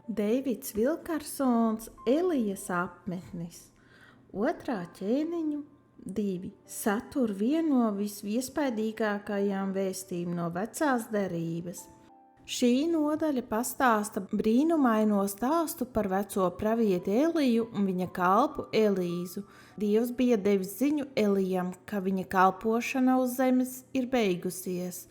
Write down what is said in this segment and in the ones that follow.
Deivids Vilkarsons, Elijas apmetnis. Otrā ķēniņu 2 satur vienu no visiespaidīgākajām vēstījumiem no vecās derības. Šī nodaļa pastāsta brīnumaino stāstu par veco pravieti Eliju un viņa kalpu Elīzu. Dievs bija devis ziņu Elijam, ka viņa kalpošana uz zemes ir beigusies.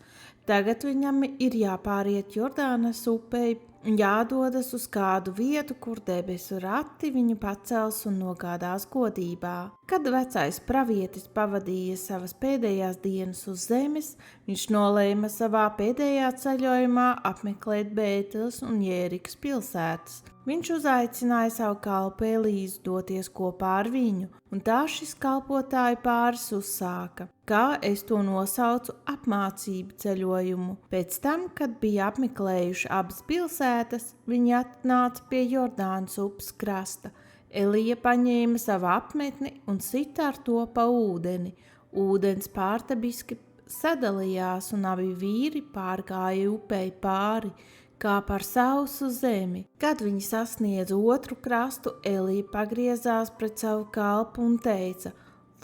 Tagad viņam ir jāpāriet Jordānas upei un jādodas uz kādu vietu, kur debesu rati viņu pacels un nogādās godībā. Kad vecais pravietis pavadīja savas pēdējās dienas uz zemes, viņš nolēma savā pēdējā ceļojumā apmeklēt Bēteles un Jērikas pilsētas. Viņš uzaicināja savu kalpu Elīzu doties kopā ar viņu, un tā šis kalpotāju pāris uzsāka, kā es to nosaucu, apmācību ceļojumu. Pēc tam, kad bija apmeklējuši abas pilsētas, viņi atnāca pie Jordānas upes krasta. Elija paņēma savu apmetni un sita ar to pa ūdeni. Ūdens pārdabiski sadalījās, un abi vīri pārgāja upei pāri, kā par sausu zemi. Kad viņi sasniedza otru krastu, Elija pagriezās pret savu kalpu un teica: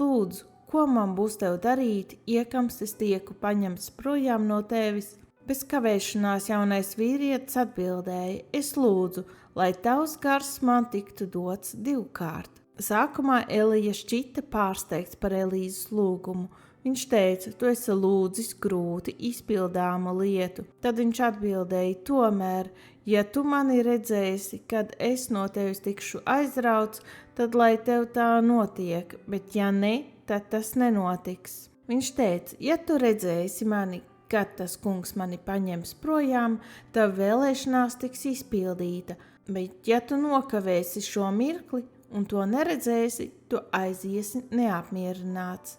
Lūdzu, ko man būs tev darīt, iekams es tieku paņemts projām no tevis? Bez kavēšanās jaunais vīrietis atbildēja: Es lūdzu, lai tavs gars man tiktu dots 2 kārt. Sākumā Elija šķita pārsteigts par Elīzes lūgumu. Viņš teica: Tu esi lūdzis grūti izpildāmu lietu. Tad viņš atbildēja: Tomēr, ja tu mani redzēsi, kad es no tevis tikšu aizrauts, tad lai tev tā notiek, bet ja ne, tad tas nenotiks. Viņš teica: Ja tu redzēsi mani, kad tas kungs mani paņems projām, tad vēlēšanās tiks izpildīta, bet ja tu nokavēsi šo mirkli un to neredzēsi, tu aiziesi neapmierināts.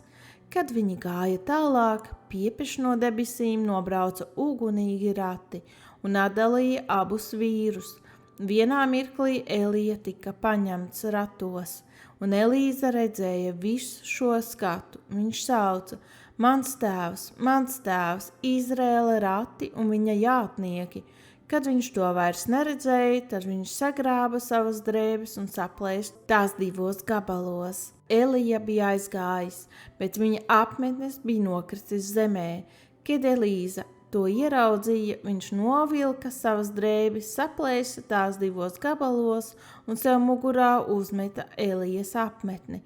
Kad viņi gāja tālāk, piepeši no debesīm nobrauca ugunīgi rati un atdalīja abus vīrus. Vienā mirklī Elija tika paņemts ratos, un Elīza redzēja visu šo skatu. Viņš sauca: Mans tēvs, Izraēla rati un viņa jātnieki. Kad viņš to vairs neredzēja, tad viņš sagrāba savas drēbes un saplēsa tās 2 gabalos. Elija bija aizgājis, bet viņa apmetnes bija nokritis zemē. Kad Elīza to ieraudzīja, viņš novilka savas drēbes, saplēsa tās 2 gabalos un sev mugurā uzmeta Elijas apmetni.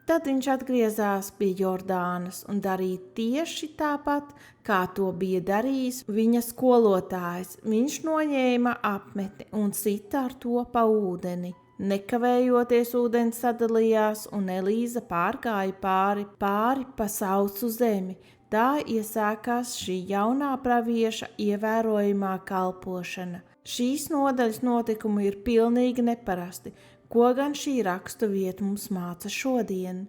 Tad viņš atgriezās pie Jordānas un darīja tieši tāpat, kā to bija darījis viņa skolotājs. Viņš noņēma apmetni un sita ar to pa ūdeni. Nekavējoties ūdens sadalījās, un Elīza pārgāja pāri pa sausu zemi. Tā iesākās šī jaunā pravieša ievērojamā kalpošana. Šīs nodaļas notikumi ir pilnīgi neparasti. Ko gan šī rakstu vieta mums māca šodien?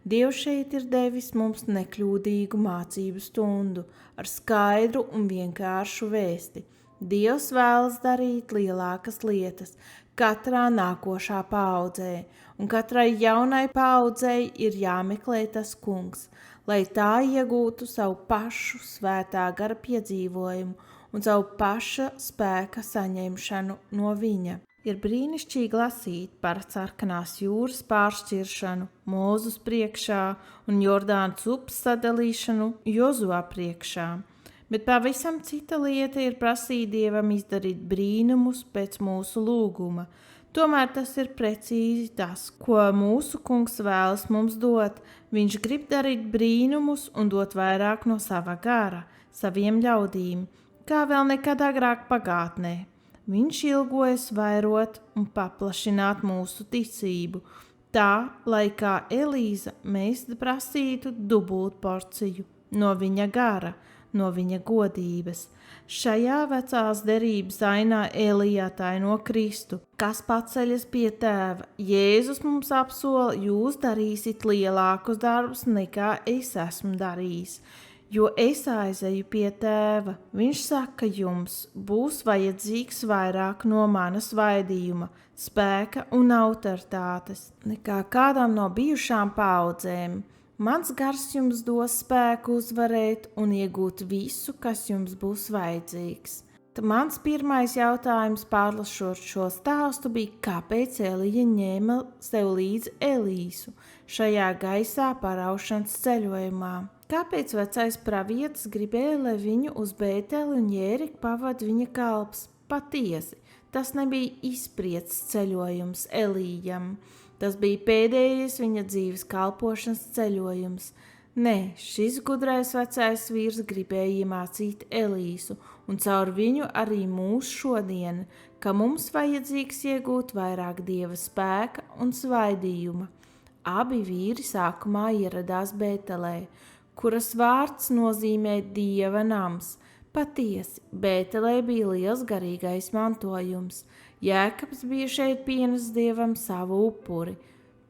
Dievs šeit ir devis mums nekļūdīgu mācību stundu ar skaidru un vienkāršu vēsti. Dievs vēlas darīt lielākas lietas katrā nākošā paaudzē, un katrai jaunai paaudzei ir jāmeklē tas kungs, lai tā iegūtu savu pašu svētā gara piedzīvojumu un savu paša spēka saņemšanu no viņa. Ir brīnišķīgi lasīt par sarkanās jūras pāršķiršanu Mūzus priekšā un Jordānas upes sadalīšanu Jozua priekšā, bet pavisam cita lieta ir prasīt Dievam izdarīt brīnumus pēc mūsu lūguma. Tomēr tas ir precīzi tas, ko mūsu kungs vēlas mums dot. Viņš grib darīt brīnumus un dot vairāk no sava gara, saviem ļaudīm, kā vēl nekad agrāk pagātnē. Viņš ilgojas vairot un paplašināt mūsu ticību, tā, lai kā Elīza mēs prasītu dubult porciju no viņa gara, no viņa godības. Šajā vecās derības ainā Elija ataino Kristu, kas paceļas pie tēva. Jēzus mums apsola: Jūs darīsiet lielākus darbus nekā es esmu darījis, jo es aizeju pie tēva. Viņš saka jums, būs vajadzīgs vairāk no manas vaidījuma, spēka un autoritātes nekā kādām no bijušām paaudzēm. Mans gars jums dos spēku uzvarēt un iegūt visu, kas jums būs vajadzīgs. Mans pirmais jautājums pārlasot šo stāstu bija, kāpēc Elija ņēma sev līdzi Elīsu šajā gaisā paraušanas ceļojumā? Kāpēc vecais pravietis gribēja, lai viņu uz Bēteli un Jēriku pavad viņa kalps? Patiesi, tas nebija izpriecas ceļojums Elijam. Tas bija pēdējais viņa dzīves kalpošanas ceļojums. Nē, šis gudrais vecais vīrs gribēja iemācīt Elīsu, un caur viņu arī mūs šodien, ka mums vajadzīgs iegūt vairāk Dieva spēka un svaidījuma. Abi vīri sākumā ieradās Bētelē, kuras vārds nozīmē Dieva nams. Patiesi, Bētelē bija liels garīgais mantojums. Jēkabs bija šeit pienes Dievam savu upuri.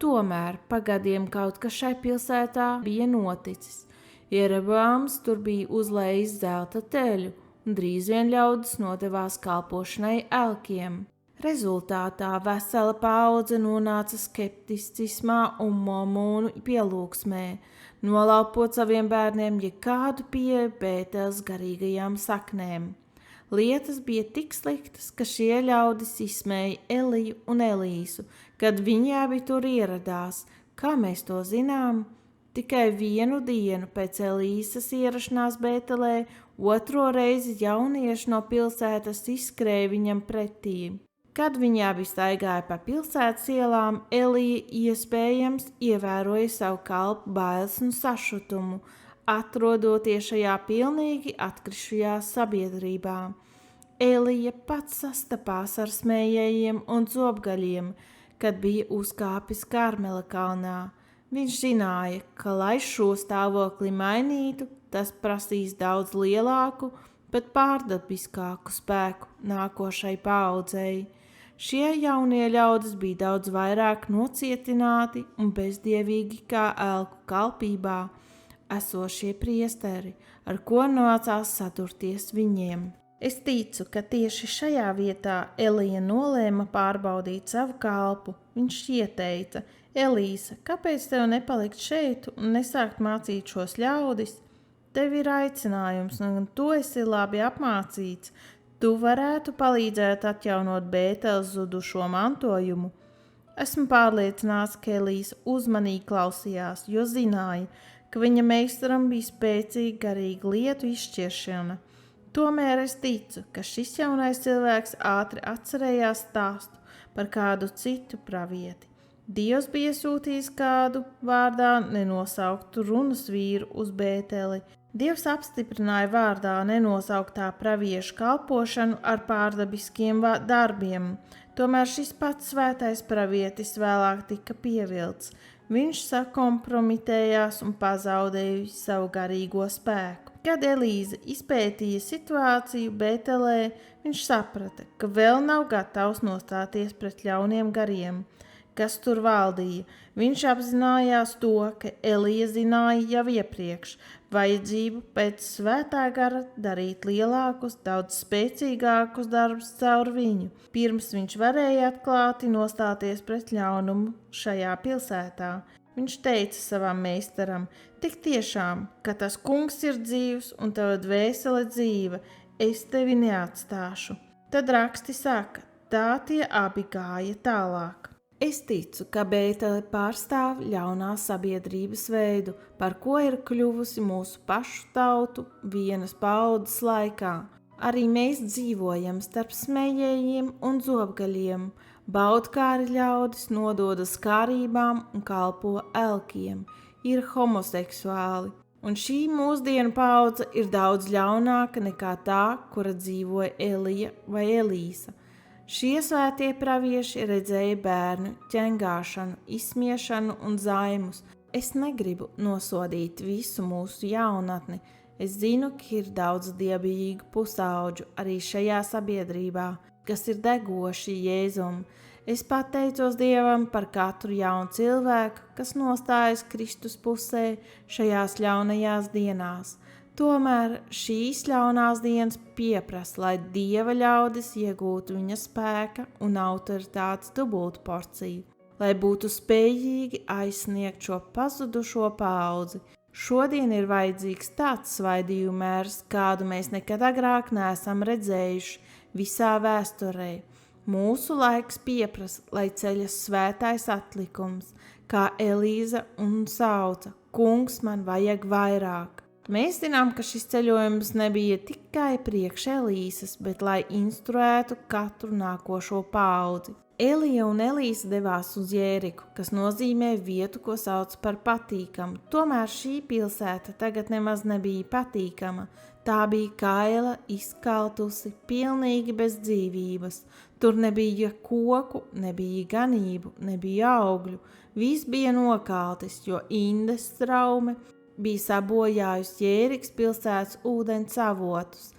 Tomēr pagadiem kaut kas šai pilsētā bija noticis. Jeroboams tur bija uzlējis zelta teļu, un drīz vien ļaudis nodevās kalpošanai elkiem. Rezultātā vesela paudze nonāca skepticismā un mormonu pielūgsmē, nolaupot saviem bērniem jebkādu pieeju Bēteles garīgajām saknēm. Lietas bija tik sliktas, ka šie ļaudis izsmēja Eliju un Elīsu, kad viņi abi tur ieradās. Kā mēs to zinām? Tikai vienu dienu pēc Elīsas ierašanās Bētelē, otro reizi jaunieši no pilsētas izskrēja viņam pretī. Kad viņi abi staigāja pa pilsētas ielām, Elija iespējams ievēroja savu kalpu bailes un sašutumu, atrodoties šajā pilnīgi atkrišajā sabiedrībā. Elija pats sastapās ar smējējiem un zobgaļiem, kad bija uzkāpis Karmela kalnā. Viņš zināja, ka, lai šo stāvokli mainītu, tas prasīs daudz lielāku, bet pārdabiskāku spēku nākošai paaudzei. Šie jaunie ļaudis bija daudz vairāk nocietināti un bezdievīgi kā elku kalpībā esošie priesteri, ar ko nācās sadurties viņiem. Es ticu, ka tieši šajā vietā Elija nolēma pārbaudīt savu kalpu. Viņš ieteica: Elīsa, kāpēc tev nepalikt šeit un nesākt mācīt šos ļaudis? Tev ir aicinājums, un tu esi labi apmācīts. Tu varētu palīdzēt atjaunot Bēteles zudušo mantojumu. Esmu pārliecināts, ka Elīsa uzmanīgi klausījās, jo zināja, ka viņa meistaram bija spēcīga garīga lietu izšķiršana. Tomēr es ticu, ka šis jaunais cilvēks ātri atcerējās stāstu par kādu citu pravieti. Dievs bija sūtījis kādu vārdā nenosauktu runas vīru uz Bēteli. Dievs apstiprināja vārdā nenosauktā pravieša kalpošanu ar pārdabiskiem darbiem. Tomēr šis pats svētais pravietis vēlāk tika pievilts. Viņš sakompromitējās un pazaudēja savu garīgo spēku. Kad Elīza izpētīja situāciju Bētelē, viņš saprata, ka vēl nav gatavs nostāties pret ļauniem gariem, kas tur valdīja. Viņš apzinājās to, ka Elija zināja jau iepriekš vajadzību pēc svētā gara darīt lielākus, daudz spēcīgākus darbus caur viņu, pirms viņš varēja atklāti nostāties pret ļaunumu šajā pilsētā. Viņš teica savam meistaram: tik tiešām, ka tas kungs ir dzīvs un tava dvēsele dzīva, es tevi neatstāšu. Tad raksti saka, tā tie abi gāja tālāk. Es ticu, ka Bētele pārstāv ļaunā sabiedrības veidu, par ko ir kļuvusi mūsu pašu tautu vienas paaudzes laikā. Arī mēs dzīvojam starp smējējiem un zobgaļiem. Baudkāri ļaudis nododas kārībām un kalpo elkiem, ir homoseksuāli, un šī mūsdienu paudze ir daudz ļaunāka nekā tā, kura dzīvoja Elija vai Elīsa. Šie svētie pravieši redzēja bērnu ķengāšanu, izsmiešanu un zaimus. Es negribu nosodīt visu mūsu jaunatni. Es zinu, ka ir daudz dievbijīgu pusauģu arī šajā sabiedrībā, kas ir degoši Jēzum. Es pateicos Dievam par katru jaunu cilvēku, kas nostājas Kristus pusē šajās ļaunajās dienās. Tomēr šīs ļaunās dienas pieprasa, lai Dieva ļaudis iegūtu viņa spēka un autoritātes dubultu porciju, lai būtu spējīgi aizsniegt šo pazudušo paudzi. Šodien ir vajadzīgs tāds svaidījuma mērs, kādu mēs nekad agrāk neesam redzējuši visā vēsturē. Mūsu laiks pieprasa, lai ceļas svētais atlikums, kā Elīza un sauca: Kungs, man vajag vairāk. Mēs zinām, ka šis ceļojums nebija tikai priekš Elīzes, bet lai instruētu katru nākošo paudzi. Elija un Elīze devās uz Jēriku, kas nozīmē vietu, ko sauc par patīkamu. Tomēr šī pilsēta tagad nemaz nebija patīkama. Tā bija kaila, izkaltusi, pilnīgi bez dzīvības. Tur nebija koku, nebija ganību, nebija augļu. Viss bija nokaltis, jo Indes straume bija sabojājusi Jērikas pilsētas ūdens avotus.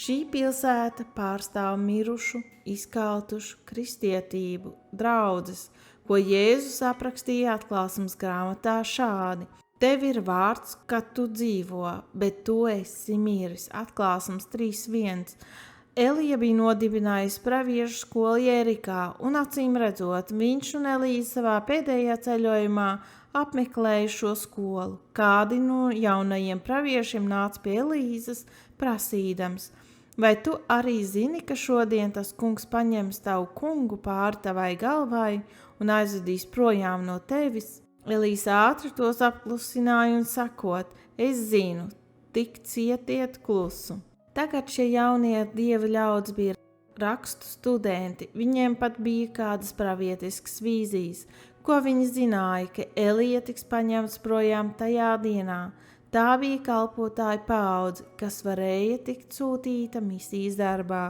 Šī pilsēta pārstāv mirušu, izkaltušu kristietību, draudzes, ko Jēzus aprakstīja Atklāsmes grāmatā šādi: Tev ir vārds, ka tu dzīvo, bet tu esi miris. Atklāsmes 3.1. Elija bija nodibinājusi praviešu skolu Jērikā, un acīm redzot, viņš un Elīze savā pēdējā ceļojumā apmeklēja šo skolu. Kādi no jaunajiem praviešiem nāca pie Elīzes prasīdams: Vai tu arī zini, ka šodien tas kungs paņems tavu kungu pāri tavai galvai un aizvedīs projām no tevis? Elīze ātri tos apklusināja un sakot: Es zinu, tik cietiet klusu. Tagad šie jaunie dieva ļaudis bija rakstu studenti, viņiem pat bija kādas pravietiskas vīzijas, ko viņi zināja, ka Elija tiks paņemts projām tajā dienā. Tā bija kalpotāja paudze, kas varēja tikt sūtīta misijas darbā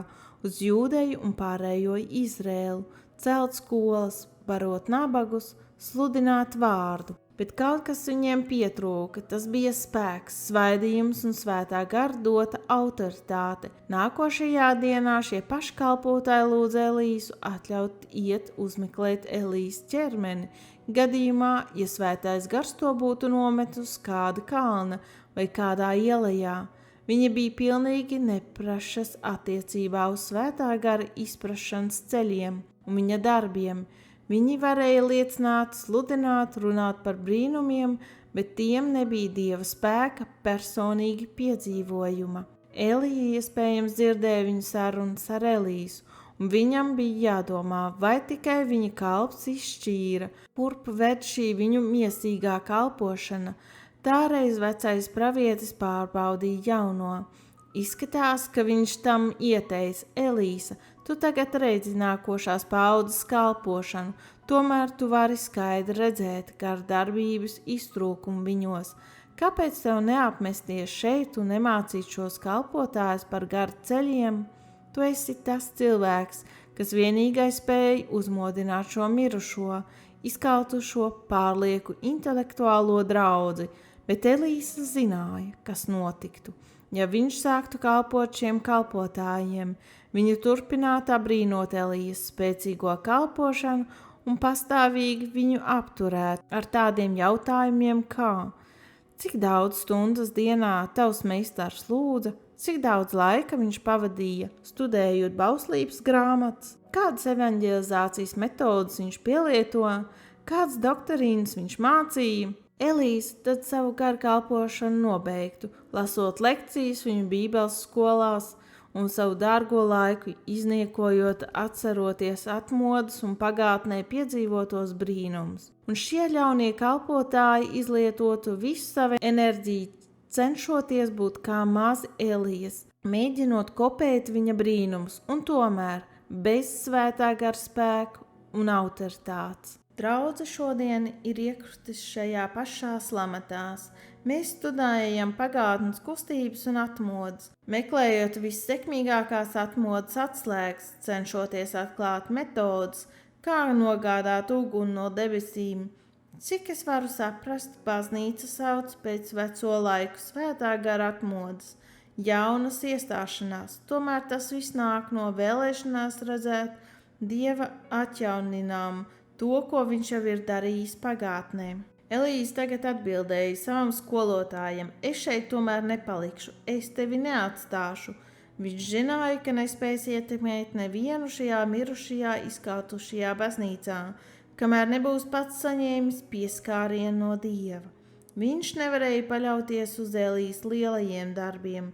uz Jūdeju un pārējo Izrēlu, celt skolas, barot nabagus, sludināt vārdu. Bet kaut kas viņiem pietrūka, tas bija spēks, svaidījums un svētā gara dota autoritāte. Nākošajā dienā šie paši kalpotāji lūdza Elīzu atļaut iet uzmeklēt Elīzes ķermeni, gadījumā, ja svētais gars to būtu nomet uz kāda kalna vai kādā ielajā. Viņa bija pilnīgi neprašas attiecībā uz svētā gara izprašanas ceļiem un viņa darbiem. Viņi varēja liecināt, sludināt, runāt par brīnumiem, bet tiem nebija dieva spēka personīgi piedzīvojuma. Elija iespējams dzirdēja viņu sarunas ar Elīzu, un viņam bija jādomā, vai tikai viņa kalps izšķīra, kurp ved šī viņu miesīgā kalpošana. Tāreiz vecais pravietis pārbaudīja jauno. Izskatās, ka viņš tam ieteica: Elīza, tu tagad redzi nākošās paudzes kalpošanu, tomēr tu vari skaidri redzēt gara darbības iztrūkumu viņos. Kāpēc tev neapmesties šeit un nemācīt šos kalpotājus par gara ceļiem? Tu esi tas cilvēks, kas vienīgais spēj uzmodināt šo mirušo, izkautušo, pārlieku intelektuālo draudzi, bet Elīze zināja, kas notiktu. Ja viņš sāktu kalpot šiem kalpotājiem, viņi turpinātu abrīnot Elīzes spēcīgo kalpošanu un pastāvīgi viņu apturēt ar tādiem jautājumiem kā: Cik daudz stundas dienā tavs meistars lūdza? Cik daudz laika viņš pavadīja studējot bauslības grāmatas? Kādas evanģelizācijas metodas viņš pielieto? Kādas doktrīnas viņš mācīja? Elīze tad savu garkalpošanu nobeigtu, lasot lekcijas viņu bībeles skolās un savu dārgo laiku izniekojot, atceroties atmodas un pagātnē piedzīvotos brīnumus. Un šie ļaunie kalpotāji izlietotu visu savu enerģiju, cenšoties būt kā mazi Elijas, mēģinot kopēt viņa brīnumus un tomēr bez svētā gara spēku un autoritātes. Draudze šodien ir iekritis šajā pašā slamatās. Mēs studējam pagātnes kustības un atmodas, meklējot vissekmīgākās atmodas atslēgas, cenšoties atklāt metodas, kā nogādāt uguni no debesīm. Cik es varu saprast, baznīca sauc pēc veco laiku svētā gara atmodas, jaunas iestāšanās, tomēr tas viss nāk no vēlēšanās redzēt Dieva atjauninājumu, to, ko viņš jau ir darījis pagātnē. Elīze tagad atbildēja savam skolotājam: Es šeit tomēr nepalikšu, es tevi neatstāšu. Viņš zināja, ka nespēs ietekmēt nevienu šajā mirušajā, izkautušajā baznīcā, kamēr nebūs pats saņēmis pieskārienu no Dieva. Viņš nevarēja paļauties uz Elijas lielajiem darbiem,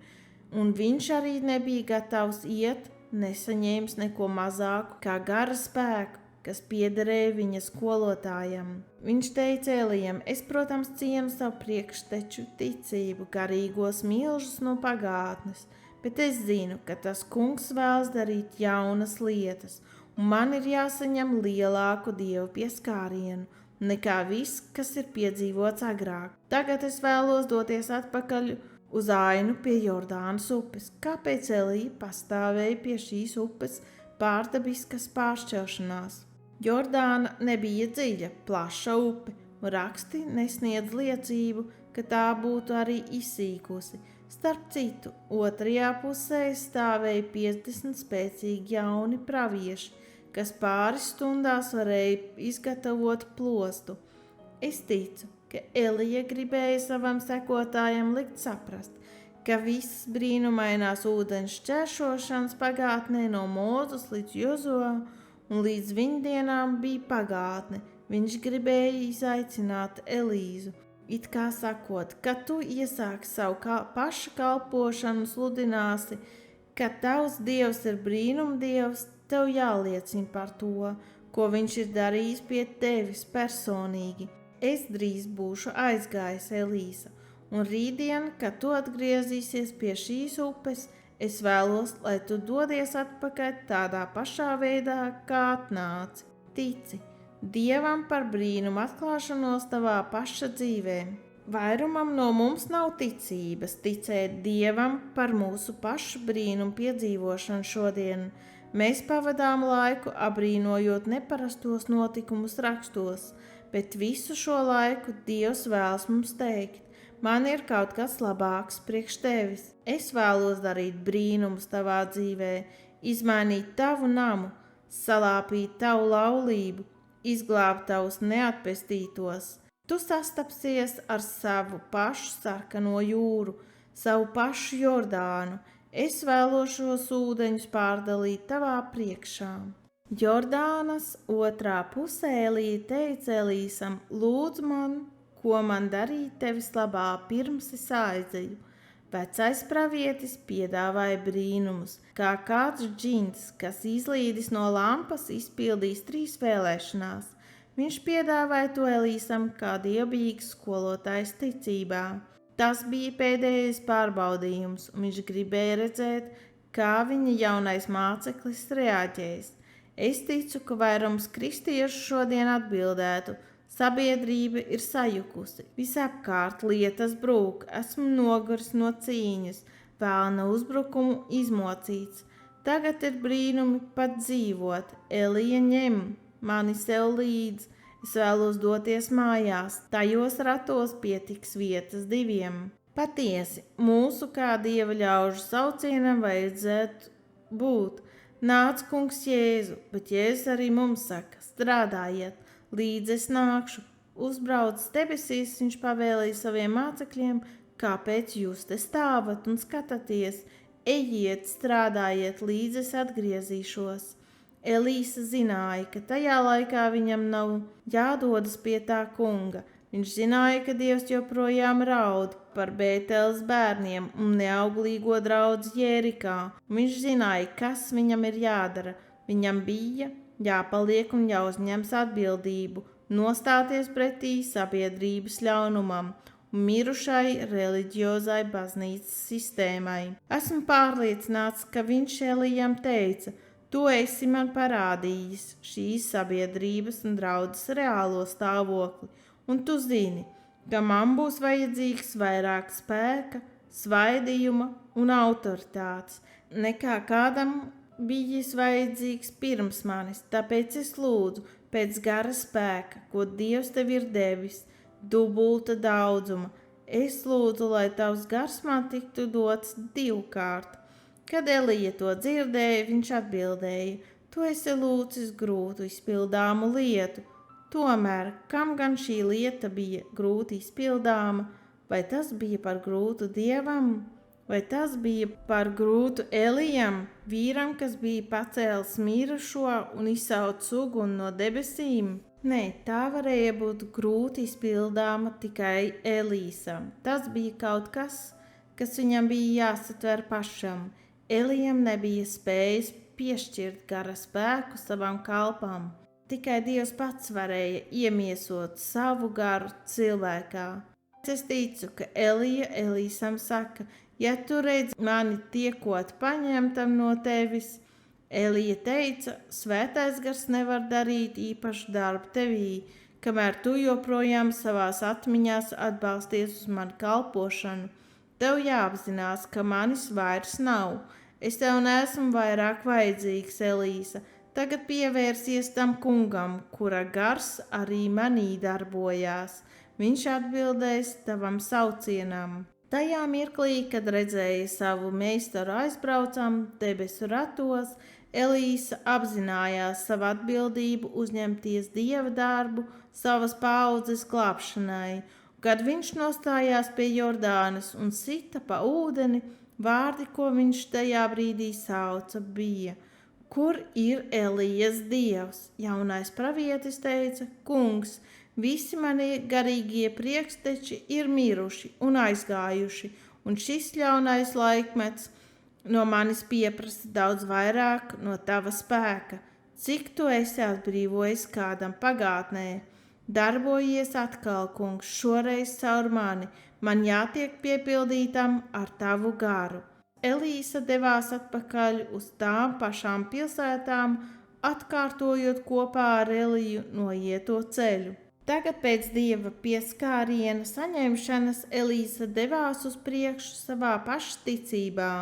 un viņš arī nebija gatavs iet, nesaņēmis neko mazāku kā gara spēku, kas piederēja viņa skolotājam. Viņš teica Elijam: es, protams, cienu savu priekšteču ticību, garīgos milžus no pagātnes, bet es zinu, ka tas kungs vēlas darīt jaunas lietas, un man ir jāsaņem lielāku dievu pieskārienu nekā viss, kas ir piedzīvots agrāk. Tagad es vēlos doties atpakaļ uz ainu pie Jordānas upes. Kāpēc Elija pastāvēja pie šīs upes pārdabiskas pāršķelšanās? Jordāna nebija dziļa, plaša upe, un raksti nesniedz liecību, ka tā būtu arī izsīkusi. Starp citu, otrajā pusē stāvēja 50 spēcīgi jauni pravieši, kas pāris stundās varēja izgatavot plostu. Es ticu, ka Elija gribēja savam sekotājam likt saprast, ka visas brīnumainās ūdens šķēršošanas pagātnē no Mūzes līdz Jozuā un līdz viņa dienām bija pagātne. Viņš gribēja izaicināt Elīzu, it kā sakot, ka tu iesāksi savu paša kalpošanu un sludināsi, ka tavs dievs ir brīnumdievs, tev jāliecina par to, ko viņš ir darījis pie tevis personīgi. Es drīz būšu aizgājis, Elīza, un rītdien, kad tu atgriezīsies pie šīs upes, es vēlos, lai tu dodies atpakaļ tādā pašā veidā, kā atnāci. Tici Dievam par brīnumu atklāšanos tavā paša dzīvē. Vairumam no mums nav ticības ticēt Dievam par mūsu pašu brīnumu piedzīvošanu šodien. Mēs pavadām laiku abrīnojot neparastos notikumus rakstos, bet visu šo laiku Dievs vēlas mums teikt: man ir kaut kas labāks priekš tevis. Es vēlos darīt brīnumus tavā dzīvē, izmainīt tavu namu, salāpīt tavu laulību, izglābt tavus neatpestītos. Tu sastapsies ar savu pašu sarkano jūru, savu pašu Jordānu. Es vēlos šos ūdeņus pārdalīt tavā priekšā. Jordānas otrā pusē Elija teica Elīsam: lūdzu man, ko man darīt tevis labā, pirms es aizēju. Vecais pravietis piedāvāja brīnumus, kā kāds džins, kas izlīdis no lampas, izpildīs 3 vēlēšanās. Viņš piedāvāja to Elīsam kā dievbijīgs skolotājs ticībā. Tas bija pēdējais pārbaudījums, un viņš gribēja redzēt, kā viņa jaunais māceklis reaģēs. Es ticu, ka vairums kristiešu šodien atbildētu: sabiedrība ir sajukusi, visapkārt lietas brūk, esmu noguris no cīņas, vēlna uzbrukumu izmocīts. Tagad ir brīnumi pat dzīvot. Elija ņem mani sev līdzi. Es vēlos doties mājās, tajos ratos pietiks vietas 2. Patiesi, mūsu kā dieva ļaužu saucienam vajadzētu būt: nāc, kungs Jēzu, bet Jēzus arī mums saka: strādājiet, līdz es nākšu. Uzbraucis debesīs, viņš pavēlēja saviem mācekļiem: kāpēc jūs te stāvat un skatāties? Ejiet, strādājiet, līdz es atgriezīšos. Elīsa zināja, ka tajā laikā viņam nav jādodas pie tā kunga. Viņš zināja, ka Dievs joprojām raud par Bēteles bērniem un neauglīgo draudzi Jērikā. Viņš zināja, kas viņam ir jādara. Viņam bija jāpaliek un jāuzņems atbildību, nostāties pretī sabiedrības ļaunumam un mirušai reliģiozai baznīcas sistēmai. Esmu pārliecināts, ka viņš Elijam teica: tu esi man parādījis šīs sabiedrības un draudzes reālo stāvokli, un tu zini, ka man būs vajadzīgs vairāk spēka, svaidījuma un autoritātes, nekā kādam bijis vajadzīgs pirms manis, tāpēc es lūdzu pēc gara spēka, ko Dievs tev ir devis, dubulta daudzuma. Es lūdzu, lai tavs gars man tiktu dots 2 kārt. Kad Elija to dzirdēja, viņš atbildēja: tu esi lūdzis grūtu izpildāmu lietu. Tomēr, kam gan šī lieta bija grūti izpildāma? Vai tas bija par grūtu Dievam? Vai tas bija par grūtu Elijam, vīram, kas bija pacēlis mirušo un izsaucis uguni no debesīm? Nē, tā varēja būt grūti izpildāma tikai Elīsam. Tas bija kaut kas, kas viņam bija jāsatver pašam. Elijam nebija spējis piešķirt gara spēku savam kalpam. Tikai Dievs pats varēja iemiesot savu garu cilvēkā. Es ticu, ka Elija Elīsam saka, ja tu redzi mani tiekot paņemtam no tevis, Elija teica, svētais gars nevar darīt īpašu darbu tevī, kamēr tu joprojām savās atmiņās atbalsties uz manu kalpošanu. Tev jāapzinās, ka manis vairs nav. Es tev neesmu vairāk vajadzīgs, Elīsa. Tagad pievērsies tam kungam, kura gars arī manī darbojās. Viņš atbildēs tavam saucienam. Tajā mirklī, kad redzēja savu meistaru aizbraucam debesu ratos, Elīsa apzinājās savu atbildību uzņemties dieva darbu savas paaudzes glābšanai. Kad viņš nostājās pie Jordānas un sita pa ūdeni, vārdi, ko viņš tajā brīdī sauca, bija: Kur ir Elijas dievs? Jaunais pravietis teica: Kungs, visi mani garīgie priekšteči ir miruši un aizgājuši, un šis ļaunais laikmets no manis pieprasa daudz vairāk no tava spēka. Cik tu esi atbrīvojis kādam pagātnē? Darbojies atkal, kungs, šoreiz caur mani. Man jātiek piepildītam ar tavu garu. Elīsa devās atpakaļ uz tām pašām pilsētām, atkārtojot kopā ar Eliju noieto ceļu. Tagad pēc dieva pieskāriena saņemšanas Elīsa devās uz priekšu savā pašticībā.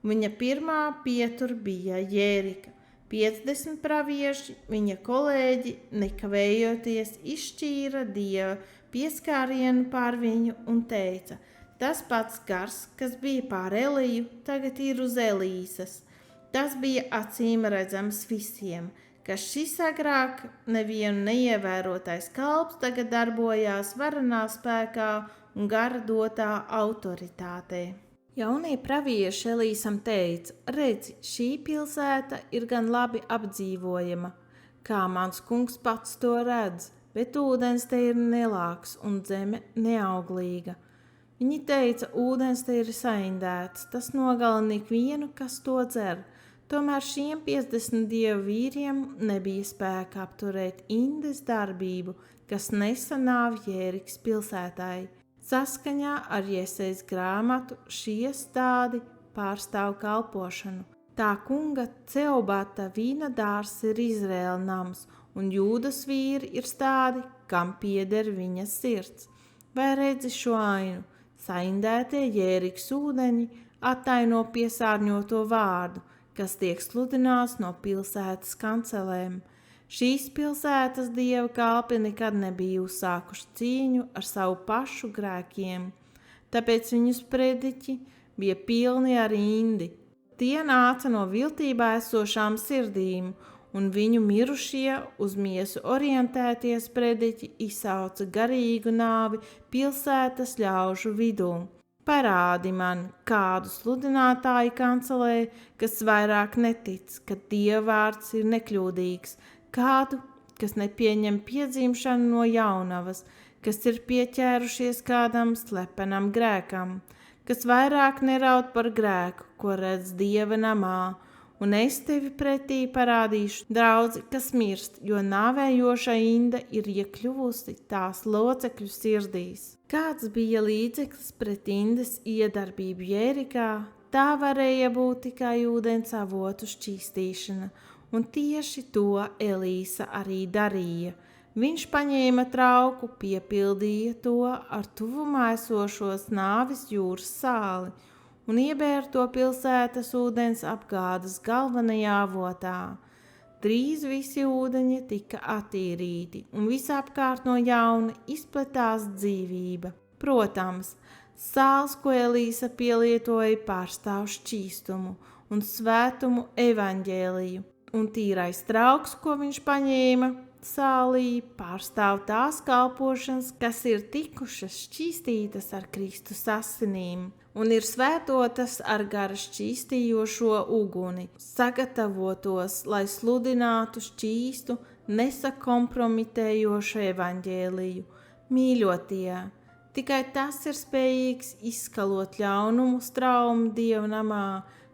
Viņa pirmā pietur bija Jērika. 50 pravieši, viņa kolēģi, nekavējoties izšķīra dieva pieskārienu pār viņu un teica: Tas pats gars, kas bija pār Eliju, tagad ir uz Elīsas. Tas bija acīm redzams visiem, ka šis agrāk nevienu neievērotais kalps tagad darbojās varenā spēkā un gara dotā autoritātē. Jaunie pravieši Elīsam teica: Redzi, šī pilsēta ir gan labi apdzīvojama, kā mans kungs pats to redz, bet ūdens te ir nelāks un zeme neauglīga. Viņi teica, ūdens te ir saindēts, tas nogalina ikvienu, kas to dzer. Tomēr šiem 50 dievu vīriem nebija spēka apturēt Indes darbību, kas nesa nāvi Jērikas pilsētai. Saskaņā ar Jesejas grāmatu šie stādi pārstāv kalpošanu. Tā kunga Ceobata vīna dārs ir Izraēla nams, un Jūdas vīri ir stādi, kam pieder viņa sirds. Vai redzi šo ainu? Saindētie Jērikas ūdeņi attaino piesārņoto vārdu, kas tiek sludināts no pilsētas kancelēm. Šīs pilsētas dieva kalpi nekad nebija uzsākuši cīņu ar savu pašu grēkiem, tāpēc viņu sprediķi bija pilni ar indi. Tie nāca no viltībā esošām sirdīm, un viņu mirušie uz miesu orientētie sprediķi izsauca garīgu nāvi pilsētas ļaužu vidū. Parādi man kādu sludinātāju kancelē, kas vairāk netic, ka dieva vārds ir nekļūdīgs, kādu, kas nepieņem piedzimšanu no jaunavas, kas ir pieķērušies kādam slepenam grēkam, kas vairāk neraud par grēku, ko redz dieva namā, un es tevi pretī parādīšu draudzi, kas mirst, jo nāvējoša inda ir iekļuvusi tās locekļu sirdīs. Kāds bija līdzeklis pret indes iedarbību Jērikā, tā varēja būt tikai ūdens avotu šķīstīšana, un tieši to Elīsa arī darīja. Viņš paņēma trauku, piepildīja to ar tuvumā esošos nāves jūras sāli un iebēra to pilsētas ūdens apgādes galvenajā avotā. Drīz visi ūdeņi tika attīrīti, un visapkārt no jauna izpletās dzīvība. Protams, sāls, ko Elīsa pielietoja, pārstāv šķīstumu un svētumu evaņģēliju, un tīrais trauks, ko viņš paņēma sālī, pārstāv tās kalpošanas, kas ir tikušas šķīstītas ar Kristus asinīm un ir svētotas ar gara šķīstījošo uguni, sagatavotos, lai sludinātu šķīstu, nesakompromitējošu evaņģēliju. Mīļotie, tikai tas ir spējīgs izskalot ļaunumu straumu Dieva namā,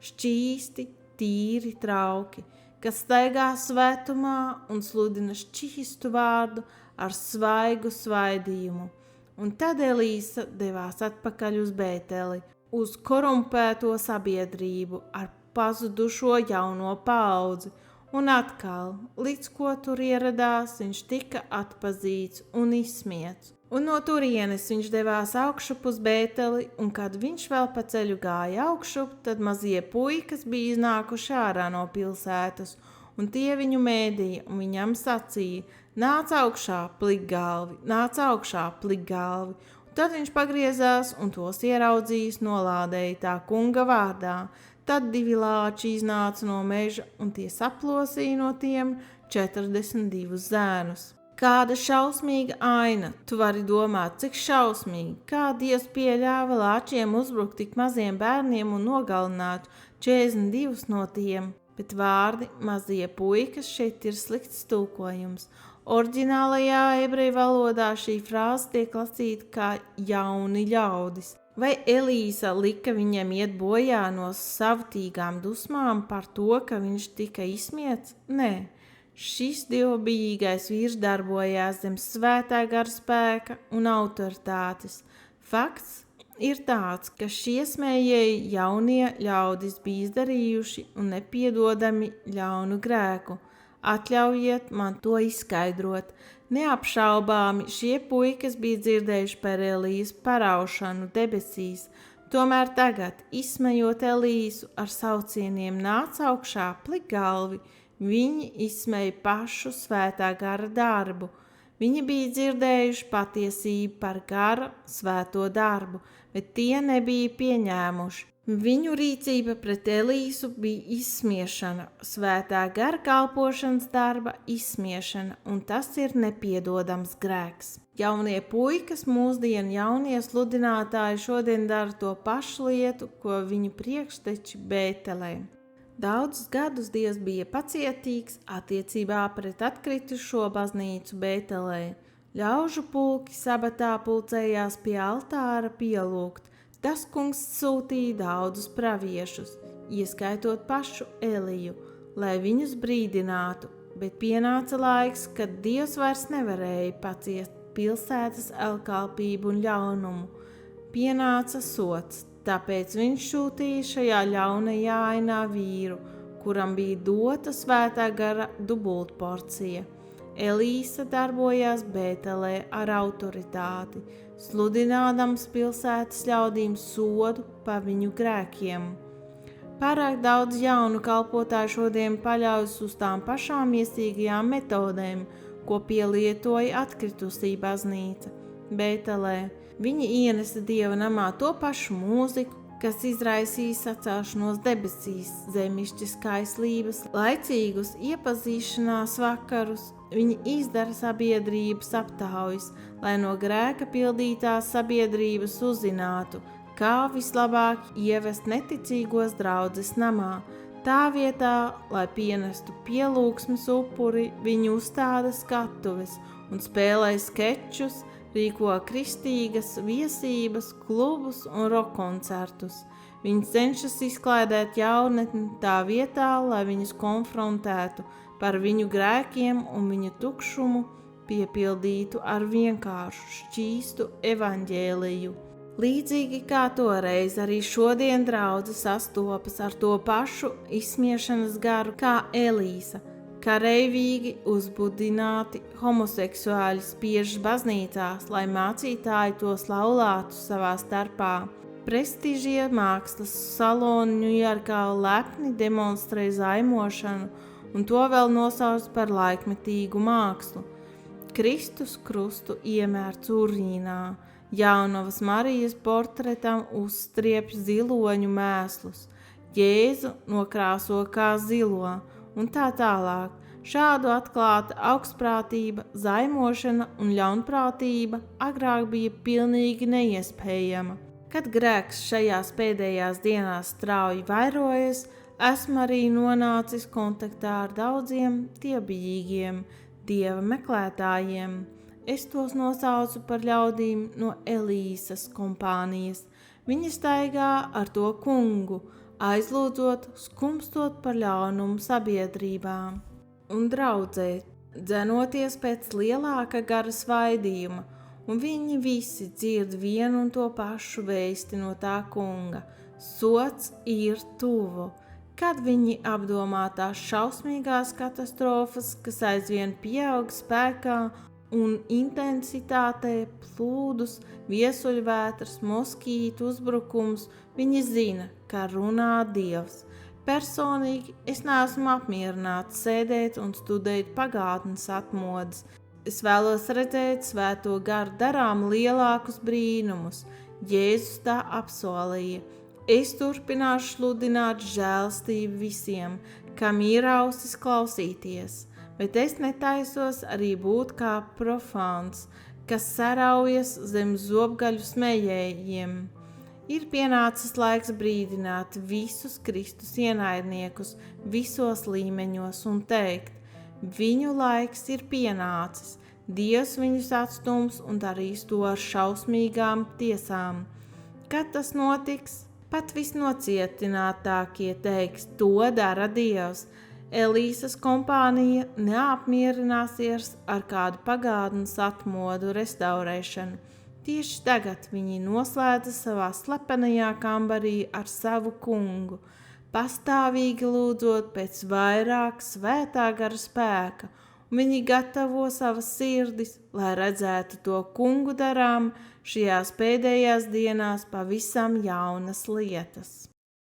šķīsti, tīri trauki, kas staigā svētumā un sludina šķīstu vārdu ar svaigu svaidījumu. Un tad Elīsa devās atpakaļ uz Bēteli, uz korumpēto sabiedrību ar pazudušo jauno paudzi, un atkal, līdz ko tur ieradās, viņš tika atpazīts un izsmiets. Un no turienes viņš devās augšup uz Bēteli, un kad viņš vēl pa ceļu gāja augšup, tad mazie puikas bija iznākuši ārā no pilsētas, un tie viņu mēdīja, un viņam sacīja: nāc augšā, plikgalvi, nāc augšā, plikgalvi. Un tad viņš pagriezās, un tos ieraudzījis nolādēja tā kunga vārdā. Tad 2 lāči iznāca no meža, un tie saplosīja no tiem 42 zēnus. Kāda šausmīga aina, tu vari domāt, cik šausmīgi, kā Dievs pieļāva lāčiem uzbrukt tik maziem bērniem un nogalināt 42 no tiem, bet vārdi mazie puikas šeit ir slikts tulkojums. Oriģinālajā ebreju valodā šī frāze tiek lasīta kā jauni ļaudis. Vai Elīsa lika viņam iet bojā no savtīgām dusmām par to, ka viņš tika izsmiets? Nē. Šis dievbijīgais vīrs darbojās zem svētā gara spēka un autoritātes. Fakts ir tāds, ka šie smējēji jaunie ļaudis bija izdarījuši un nepiedodami ļaunu grēku. Atļaujiet man to izskaidrot. Neapšaubāmi šie puikas bija dzirdējuši par Elīsu paraušanu debesīs, tomēr tagad, izsmejot Elīsu ar saucieniem nāc augšā, plikgalvi, viņi izsmēja pašu svētā gara darbu. Viņi bija dzirdējuši patiesību par gara svēto darbu, bet tie nebija pieņēmuši. Viņu rīcība pret Elīsu bija izsmiešana, svētā gara kalpošanas darba izsmiešana, un tas ir nepiedodams grēks. Jaunie puikas, mūsdienu jaunie sludinātāji šodien dara to pašu lietu, ko viņu priekšteči Bētelē. Daudzus gadus Dievs bija pacietīgs attiecībā pret atkritušo baznīcu Bētelē. Ļaužu pulki sabatā pulcējās pie altāra pielūgt. Tas kungs sūtīja daudzus praviešus, ieskaitot pašu Eliju, lai viņus brīdinātu, bet pienāca laiks, kad Dievs vairs nevarēja paciest pilsētas elkalpību un ļaunumu. Pienāca sots. Tāpēc viņš sūtīja šajā ļaunajā ainā vīru, kuram bija dota svētā gara dubultporcija. Elīsa darbojās Bētelē ar autoritāti, sludinādams pilsētas ļaudīm sodu par viņu grēkiem. Pārāk daudz jaunu kalpotāju šodien paļaujas uz tām pašām iesīgajām metodēm, ko pielietoja atkritusī baznīca Bētelē. Viņi ienesa Dieva namā to pašu mūziku, kas izraisīja sacelšanos debesīs, zemišķas kaislības, laicīgus iepazīšanās vakarus. Viņi izdara sabiedrības aptaujas, lai no grēka pildītās sabiedrības uzzinātu, kā vislabāk ievest neticīgos draudzes namā. Tā vietā, lai pienestu pielūgsmes upuri, viņi uzstāda skatuves un spēlē skečus, rīko kristīgas viesības, klubus un rokkoncertus. Viņi cenšas izklaidēt jaunatni tā vietā, lai viņus konfrontētu par viņu grēkiem un viņu tukšumu piepildītu ar vienkāršu, šķīstu evaņģēliju. Līdzīgi kā toreiz, arī šodien draudze sastopas ar to pašu izsmiešanas garu kā Elīsa. Kareivīgi uzbudināti homoseksuāļi spiež baznīcās, lai mācītāji tos laulātu savā starpā. Prestižie mākslas saloni Ņujorkā lepni demonstrē zaimošanu, un to vēl nosauc par laikmetīgu mākslu. Kristus krustu iemērts urīnā, Jaunavas Marijas portretam uzstriepj ziloņu mēslus, Jēzu nokrāso kā zilo, un tā tālāk. Šādu atklāta augstprātība, zaimošana un ļaunprātība agrāk bija pilnīgi neiespējama. Kad grēks šajās pēdējās dienās strauji vairojas, esmu arī nonācis kontaktā ar daudziem dievbijīgiem, dieva meklētājiem. Es tos nosaucu par ļaudīm no Elīsas kompānijas. Viņi staigā ar to kungu, aizlūdzot, skumstot par ļaunumu sabiedrībām un draudzē, dzenoties pēc lielāka gara svaidījuma, un viņi visi dzird vienu un to pašu vēsti no tā kunga. Sods ir tuvu. Kad viņi apdomā tās šausmīgās katastrofas, kas aizvien pieaug spēkā un intensitātē, plūdus, viesuļvētras, moskītu uzbrukums, viņi zina, ka runā Dievs. Personīgi es neesmu apmierināts sēdēt un studēt pagātnes atmodas. Es vēlos redzēt Svēto garu darām lielākus brīnumus. Jēzus tā apsolīja. Es turpināšu sludināt žēlstību visiem, kam ir ausis klausīties, bet es netaisos arī būt kā profāns, kas saraujas zem zobgaļu smējējiem. Ir pienācis laiks brīdināt visus Kristus ienaidniekus visos līmeņos un teikt, viņu laiks ir pienācis, Dievs viņus atstums un darīs to ar šausmīgām tiesām. Kad tas notiks? Pat visnocietinātākie teiks, to dara Dievs. Elīsas kompānija neapmierināsies ar kādu pagātnes atmodu restaurēšanu. Tieši tagad viņi noslēdza savā slepenajā kambarī ar savu kungu, pastāvīgi lūdzot pēc vairāk svētā gara spēka, un viņi gatavo savas sirdis, lai redzētu to kungu darām šajās pēdējās dienās pavisam jaunas lietas.